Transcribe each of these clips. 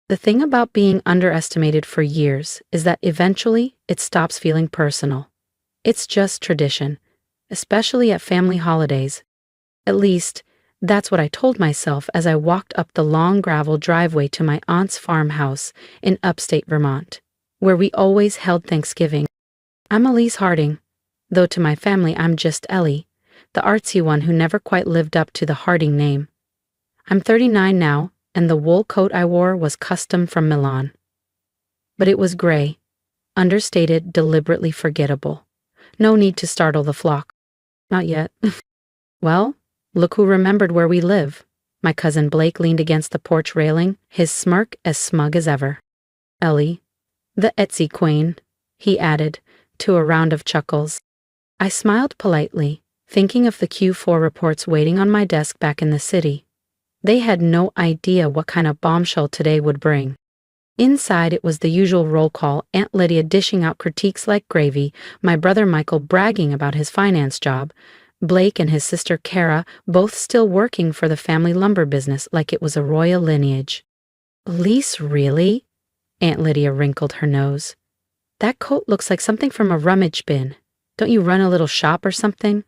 The thing about being underestimated for years is that eventually it stops feeling personal. It's just tradition, especially at family holidays. At least, that's what I told myself as I walked up the long gravel driveway to my aunt's farmhouse in upstate Vermont, where we always held Thanksgiving. I'm Elise Harding, though to my family I'm just Ellie, the artsy one who never quite lived up to the Harding name. I'm 39 now, and the wool coat I wore was custom from Milan. But it was gray, understated, deliberately forgettable. No need to startle the flock. Not yet. Well, look who remembered where we live. My cousin Blake leaned against the porch railing, his smirk as smug as ever. Ellie, the artsy queen, he added, to a round of chuckles. I smiled politely, thinking of the Q4 reports waiting on my desk back in the city. They had no idea what kind of bombshell today would bring. Inside it was the usual roll call, Aunt Lydia dishing out critiques like gravy, my brother Michael bragging about his finance job, Blake and his sister Kara both still working for the family lumber business like it was a royal lineage. Elise, really? Aunt Lydia wrinkled her nose. That coat looks like something from a rummage bin. Don't you run a little shop or something?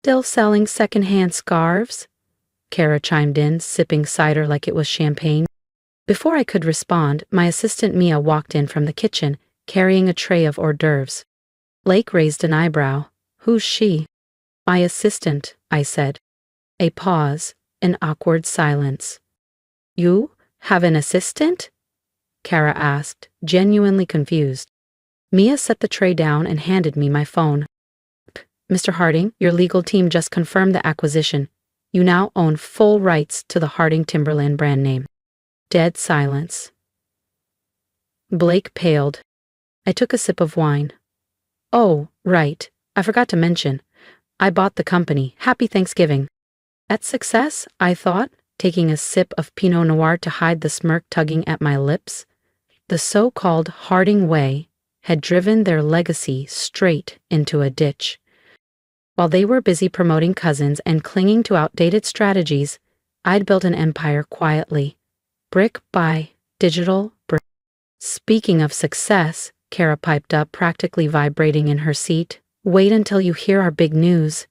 Still selling second-hand scarves? Kara chimed in, sipping cider like it was champagne. Before I could respond, my assistant Mia walked in from the kitchen, carrying a tray of hors d'oeuvres. Blake raised an eyebrow. Who's she? My assistant, I said. A pause, an awkward silence. You have an assistant? Kara asked, genuinely confused. Mia set the tray down and handed me my phone. Mr. Harding, your legal team just confirmed the acquisition. You now own full rights to the Harding Timberland brand name. Dead silence. Blake paled. I took a sip of wine. Oh, right. I forgot to mention. I bought the company. Happy Thanksgiving. At success, I thought, taking a sip of Pinot Noir to hide the smirk tugging at my lips. The so-called Harding way had driven their legacy straight into a ditch. While they were busy promoting cousins and clinging to outdated strategies, I'd built an empire quietly, brick by digital brick. Speaking of success, Kara piped up, practically vibrating in her seat. Wait until you hear our big news.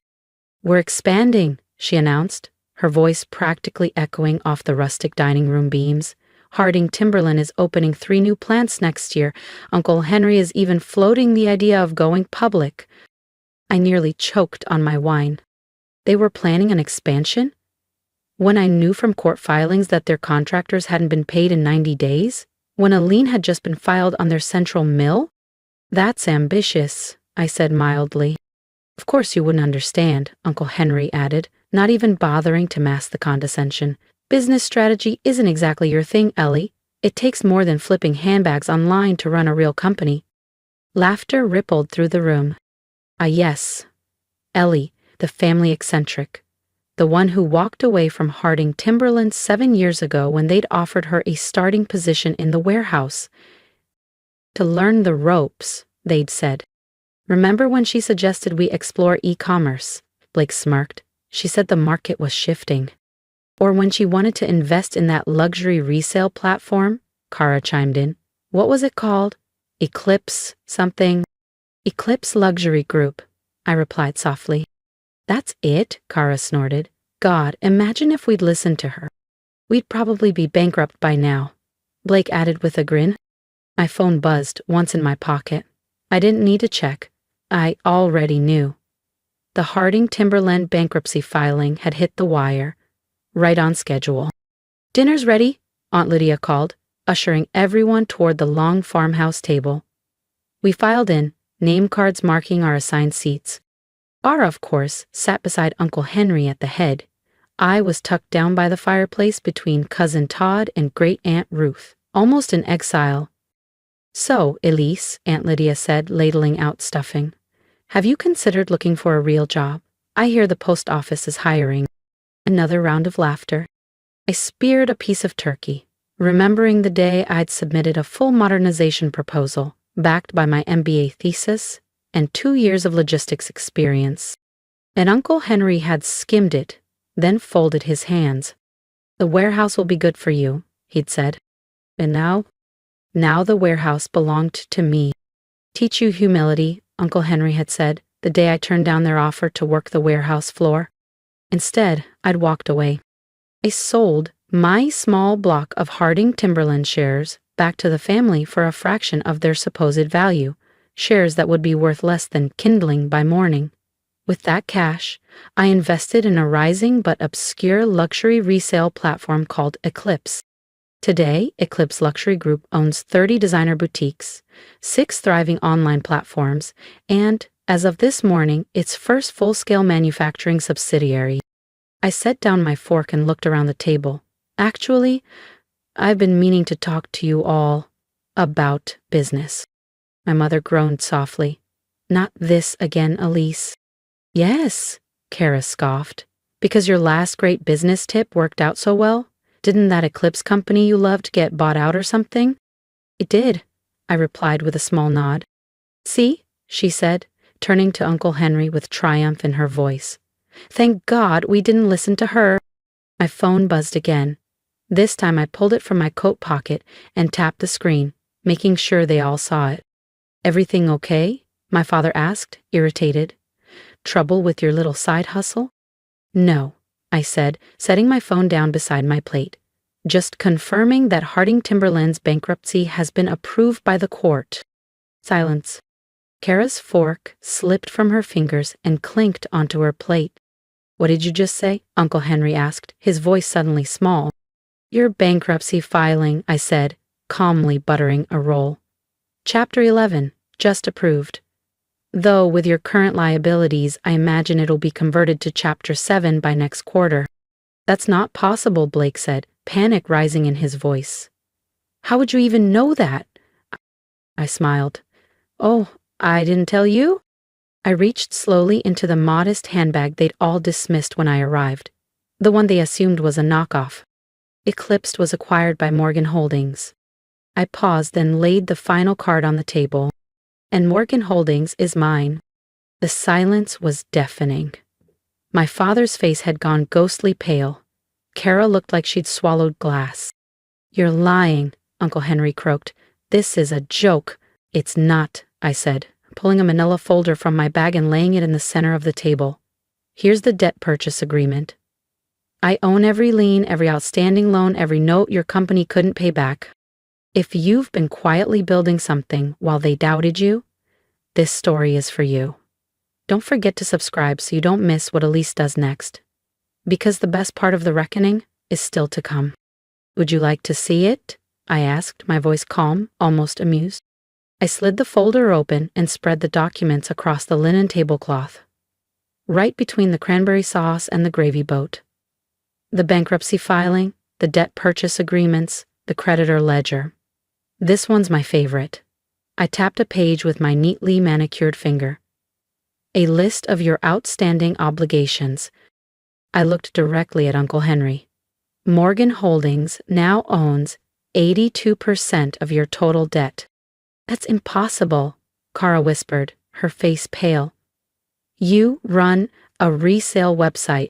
We're expanding, she announced, her voice practically echoing off the rustic dining room beams. Harding Timberland is opening 3 new plants next year. Uncle Henry is even floating the idea of going public. I nearly choked on my wine. They were planning an expansion? When I knew from court filings that their contractors hadn't been paid in 90 days? When a lien had just been filed on their central mill? That's ambitious, I said mildly. Of course you wouldn't understand, Uncle Henry added, not even bothering to mask the condescension. Business strategy isn't exactly your thing, Ellie. It takes more than flipping handbags online to run a real company. Laughter rippled through the room. Ah, yes. Ellie, the family eccentric. The one who walked away from Harding Timberland 7 years ago when they'd offered her a starting position in the warehouse. To learn the ropes, they'd said. Remember when she suggested we explore e-commerce? Blake smirked. She said the market was shifting. Or when she wanted to invest in that luxury resale platform? Kara chimed in. What was it called? Eclipse something? Eclipse Luxury Group, I replied softly. That's it? Kara snorted. God, imagine if we'd listened to her. We'd probably be bankrupt by now. Blake added with a grin. My phone buzzed, once in my pocket. I didn't need to check. I already knew. The Harding Timberland bankruptcy filing had hit the wire, right on schedule. Dinner's ready, Aunt Lydia called, ushering everyone toward the long farmhouse table. We filed in, name cards marking our assigned seats. Ara, of course, sat beside Uncle Henry at the head. I was tucked down by the fireplace between Cousin Todd and Great-Aunt Ruth, almost in exile. So, Elise, Aunt Lydia said, ladling out stuffing. Have you considered looking for a real job? I hear the post office is hiring. Another round of laughter. I speared a piece of turkey, remembering the day I'd submitted a full modernization proposal, backed by my MBA thesis and 2 years of logistics experience. And Uncle Henry had skimmed it, then folded his hands. The warehouse will be good for you, he'd said. And now the warehouse belonged to me. Teach you humility, Uncle Henry had said, the day I turned down their offer to work the warehouse floor. Instead, I'd walked away. I sold my small block of Harding Timberland shares back to the family for a fraction of their supposed value, shares that would be worth less than kindling by morning. With that cash, I invested in a rising but obscure luxury resale platform called Eclipse. Today, Eclipse Luxury Group owns 30 designer boutiques, 6 thriving online platforms, and, as of this morning, its first full-scale manufacturing subsidiary. I set down my fork and looked around the table. Actually, I've been meaning to talk to you all about business. My mother groaned softly. Not this again, Elise. Yes, Kara scoffed. Because your last great business tip worked out so well? Didn't that Eclipse company you loved get bought out or something? It did, I replied with a small nod. See, she said, turning to Uncle Henry with triumph in her voice. Thank God we didn't listen to her. My phone buzzed again. This time I pulled it from my coat pocket and tapped the screen, making sure they all saw it. Everything okay? My father asked, irritated. Trouble with your little side hustle? No, I said, setting my phone down beside my plate. Just confirming that Harding Timberland's bankruptcy has been approved by the court. Silence. Kara's fork slipped from her fingers and clinked onto her plate. What did you just say? Uncle Henry asked, his voice suddenly small. Your bankruptcy filing, I said, calmly buttering a roll. Chapter 11, just approved. Though with your current liabilities, I imagine it'll be converted to Chapter 7 by next quarter. That's not possible, Blake said, panic rising in his voice. How would you even know that? I smiled. Oh, I didn't tell you? I reached slowly into the modest handbag they'd all dismissed when I arrived, the one they assumed was a knockoff. Eclipse was acquired by Morgan Holdings. I paused, then laid the final card on the table. And Morgan Holdings is mine. The silence was deafening. My father's face had gone ghostly pale. Kara looked like she'd swallowed glass. You're lying, Uncle Henry croaked. This is a joke. It's not, I said, pulling a manila folder from my bag and laying it in the center of the table. Here's the debt purchase agreement. I own every lien, every outstanding loan, every note your company couldn't pay back. If you've been quietly building something while they doubted you, this story is for you. Don't forget to subscribe so you don't miss what Elise does next. Because the best part of the reckoning is still to come. Would you like to see it? I asked, my voice calm, almost amused. I slid the folder open and spread the documents across the linen tablecloth, right between the cranberry sauce and the gravy boat. The bankruptcy filing, the debt purchase agreements, the creditor ledger. This one's my favorite. I tapped a page with my neatly manicured finger. A list of your outstanding obligations. I looked directly at Uncle Henry. Morgan Holdings now owns 82% of your total debt. That's impossible, Kara whispered, her face pale. You run a resale website.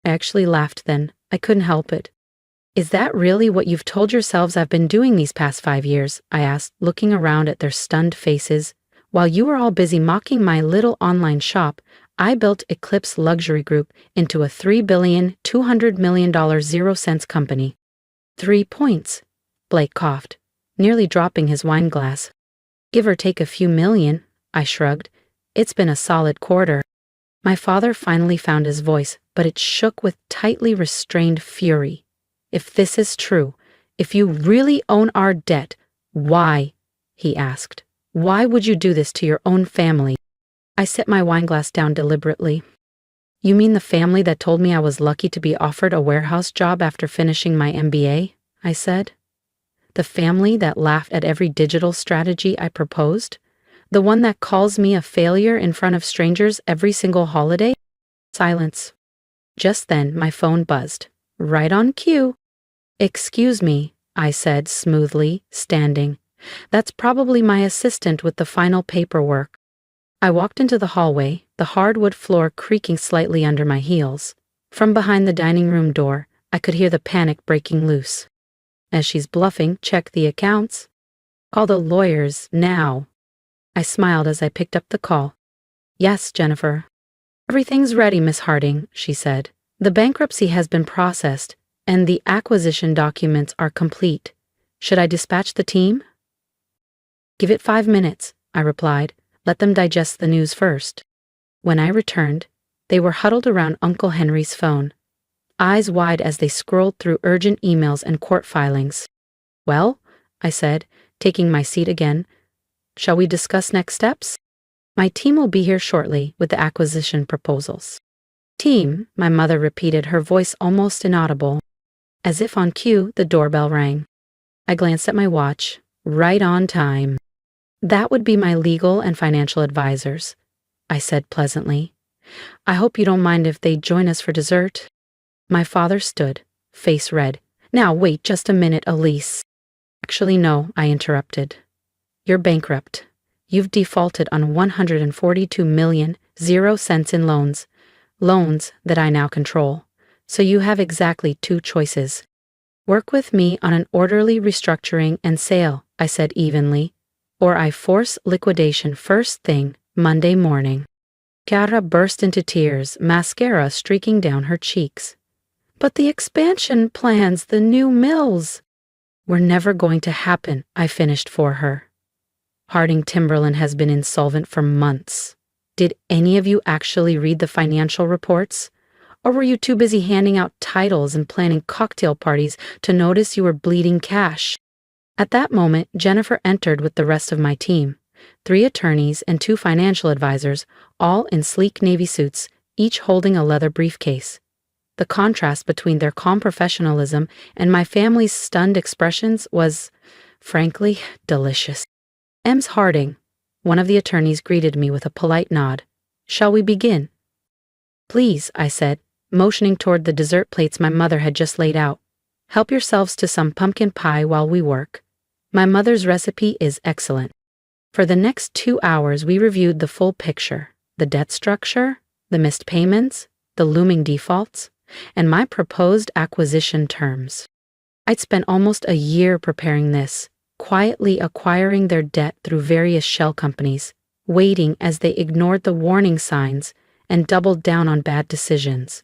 I actually laughed then. I couldn't help it. Is that really what you've told yourselves I've been doing these past 5 years? I asked, looking around at their stunned faces. While you were all busy mocking my little online shop, I built Eclipse Luxury Group into a $3,200,000,000 0-cents company. 3 points, Blake coughed, nearly dropping his wine glass. Give or take a few million, I shrugged. It's been a solid quarter. My father finally found his voice, but it shook with tightly restrained fury. If this is true, if you really own our debt, why? He asked. Why would you do this to your own family? I set my wineglass down deliberately. You mean the family that told me I was lucky to be offered a warehouse job after finishing my MBA? I said. The family that laughed at every digital strategy I proposed? The one that calls me a failure in front of strangers every single holiday? Silence. Just then, my phone buzzed. Right on cue. Excuse me, I said smoothly, standing. That's probably my assistant with the final paperwork. I walked into the hallway, the hardwood floor creaking slightly under my heels. From behind the dining room door, I could hear the panic breaking loose. As she's bluffing, check the accounts. Call the lawyers now. I smiled as I picked up the call. Yes, Jennifer. Everything's ready, Miss Harding, she said. The bankruptcy has been processed, and the acquisition documents are complete. Should I dispatch the team? Give it 5 minutes, I replied. Let them digest the news first. When I returned, they were huddled around Uncle Henry's phone, eyes wide as they scrolled through urgent emails and court filings. Well, I said, taking my seat again, shall we discuss next steps? My team will be here shortly with the acquisition proposals. Team, my mother repeated, her voice almost inaudible. As if on cue, the doorbell rang. I glanced at my watch. Right on time. That would be my legal and financial advisors, I said pleasantly. I hope you don't mind if they join us for dessert. My father stood, face red. Now wait just a minute, Elise. Actually, no, I interrupted. You're bankrupt. You've defaulted on $142 million, 0 cents in loans. Loans that I now control. So you have exactly 2 choices. Work with me on an orderly restructuring and sale, I said evenly, or I force liquidation first thing Monday morning. Chiara burst into tears, mascara streaking down her cheeks. But the expansion plans, the new mills, were never going to happen, I finished for her. Harding Timberland has been insolvent for months. Did any of you actually read the financial reports? Or were you too busy handing out titles and planning cocktail parties to notice you were bleeding cash? At that moment, Jennifer entered with the rest of my team, 3 attorneys and 2 financial advisors, all in sleek navy suits, each holding a leather briefcase. The contrast between their calm professionalism and my family's stunned expressions was, frankly, delicious. Ms. Harding, one of the attorneys greeted me with a polite nod. Shall we begin? Please, I said, motioning toward the dessert plates my mother had just laid out. Help yourselves to some pumpkin pie while we work. My mother's recipe is excellent. For the next 2 hours, we reviewed the full picture, the debt structure, the missed payments, the looming defaults, and my proposed acquisition terms. I'd spent almost a year preparing this, quietly acquiring their debt through various shell companies, waiting as they ignored the warning signs and doubled down on bad decisions.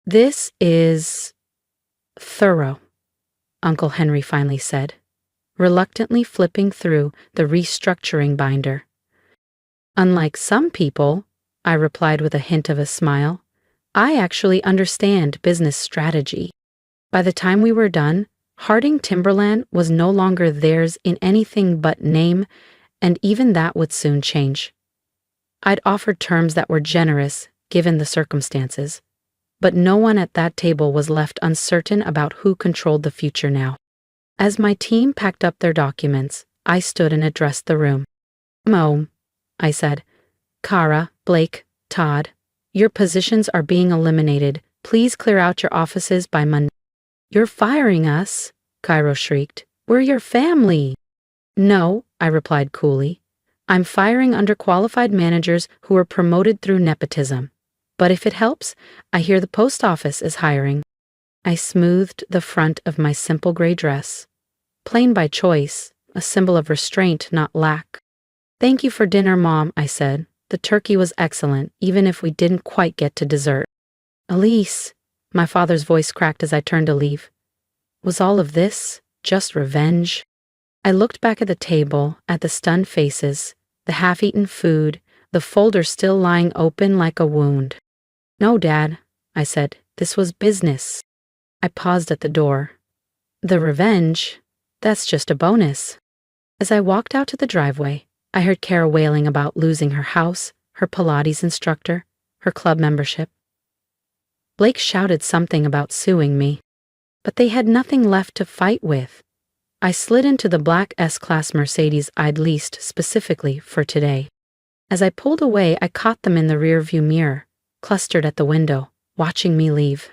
This is thorough, Uncle Henry finally said, reluctantly flipping through the restructuring binder. Unlike some people, I replied with a hint of a smile, I actually understand business strategy. By the time we were done, Harding Timberland was no longer theirs in anything but name, and even that would soon change. I'd offered terms that were generous, given the circumstances, but no one at that table was left uncertain about who controlled the future now. As my team packed up their documents, I stood and addressed the room. Mo, I said. Kara, Blake, Todd, your positions are being eliminated. Please clear out your offices by Monday. You're firing us, Cairo shrieked. We're your family. No, I replied coolly. I'm firing underqualified managers who were promoted through nepotism. But if it helps, I hear the post office is hiring. I smoothed the front of my simple gray dress. Plain by choice, a symbol of restraint, not lack. Thank you for dinner, Mom, I said. The turkey was excellent, even if we didn't quite get to dessert. Elise, my father's voice cracked as I turned to leave. Was all of this just revenge? I looked back at the table, at the stunned faces, the half-eaten food, the folder still lying open like a wound. No, Dad, I said. This was business. I paused at the door. The revenge? That's just a bonus. As I walked out to the driveway, I heard Kara wailing about losing her house, her Pilates instructor, her club membership. Blake shouted something about suing me, but they had nothing left to fight with. I slid into the black S-Class Mercedes I'd leased specifically for today. As I pulled away, I caught them in the rearview mirror, clustered at the window, watching me leave.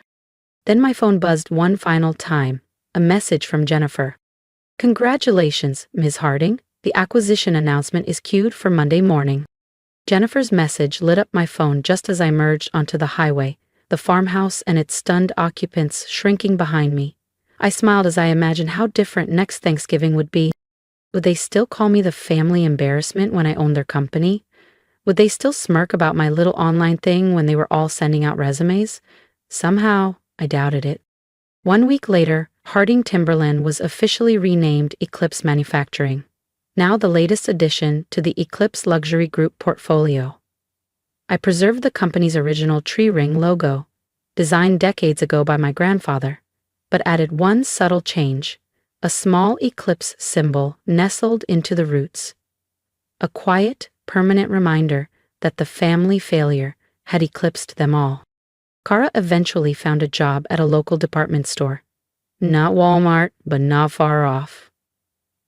Then my phone buzzed one final time, a message from Jennifer. Congratulations, Ms. Harding. The acquisition announcement is queued for Monday morning. Jennifer's message lit up my phone just as I emerged onto the highway, the farmhouse and its stunned occupants shrinking behind me. I smiled as I imagined how different next Thanksgiving would be. Would they still call me the family embarrassment when I owned their company? Would they still smirk about my little online thing when they were all sending out resumes? Somehow, I doubted it. 1 week later, Harding Timberland was officially renamed Eclipse Manufacturing, now the latest addition to the Eclipse Luxury Group portfolio. I preserved the company's original tree ring logo, designed decades ago by my grandfather, but added one subtle change: a small eclipse symbol nestled into the roots. A quiet, permanent reminder that the family failure had eclipsed them all. Kara eventually found a job at a local department store. Not Walmart, but not far off.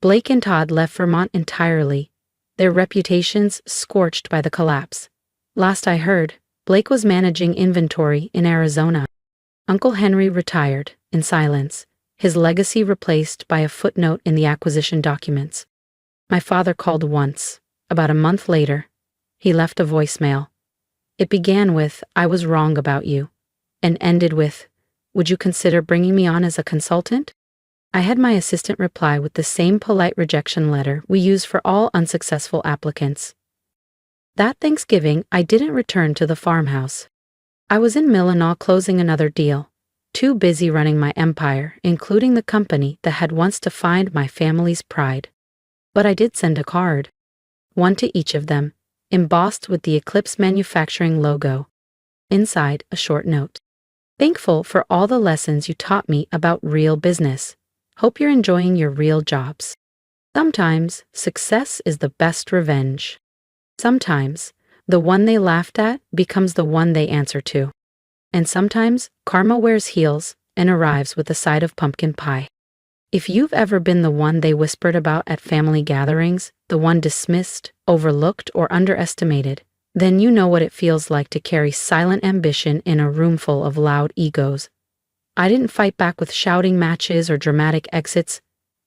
Blake and Todd left Vermont entirely, their reputations scorched by the collapse. Last I heard, Blake was managing inventory in Arizona. Uncle Henry retired, in silence, his legacy replaced by a footnote in the acquisition documents. My father called once. About a month later, he left a voicemail. It began with, "I was wrong about you," and ended with, "Would you consider bringing me on as a consultant?" I had my assistant reply with the same polite rejection letter we use for all unsuccessful applicants. That Thanksgiving, I didn't return to the farmhouse. I was in Milan closing another deal, too busy running my empire, including the company that had once defined my family's pride. But I did send a card. One to each of them, embossed with the Eclipse Manufacturing logo. Inside, a short note. "Thankful for all the lessons you taught me about real business. Hope you're enjoying your real jobs. Sometimes, success is the best revenge. Sometimes, the one they laughed at becomes the one they answer to. And sometimes, karma wears heels and arrives with a side of pumpkin pie." If you've ever been the one they whispered about at family gatherings, the one dismissed, overlooked, or underestimated, then you know what it feels like to carry silent ambition in a room full of loud egos. I didn't fight back with shouting matches or dramatic exits.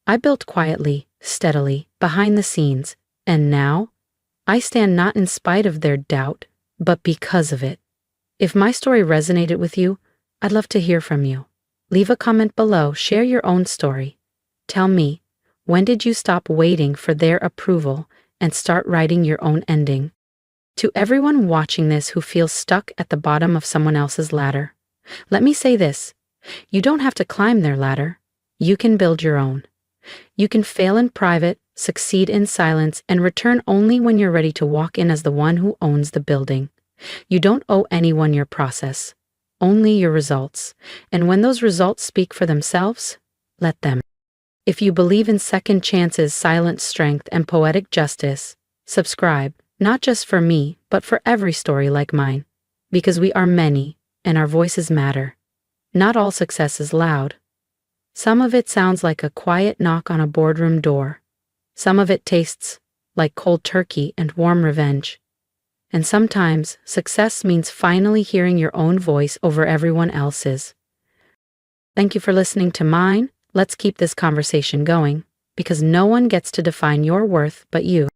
I built quietly, steadily, behind the scenes, and now, I stand not in spite of their doubt, but because of it. If my story resonated with you, I'd love to hear from you. Leave a comment below, share your own story. Tell me, when did you stop waiting for their approval and start writing your own ending? To everyone watching this who feels stuck at the bottom of someone else's ladder, let me say this: you don't have to climb their ladder. You can build your own. You can fail in private, succeed in silence, and return only when you're ready to walk in as the one who owns the building. You don't owe anyone your process, only your results. And when those results speak for themselves, let them. If you believe in second chances, silent strength, and poetic justice, subscribe, not just for me, but for every story like mine. Because we are many, and our voices matter. Not all success is loud. Some of it sounds like a quiet knock on a boardroom door. Some of it tastes like cold turkey and warm revenge. And sometimes, success means finally hearing your own voice over everyone else's. Thank you for listening to mine. Let's keep this conversation going, because no one gets to define your worth but you.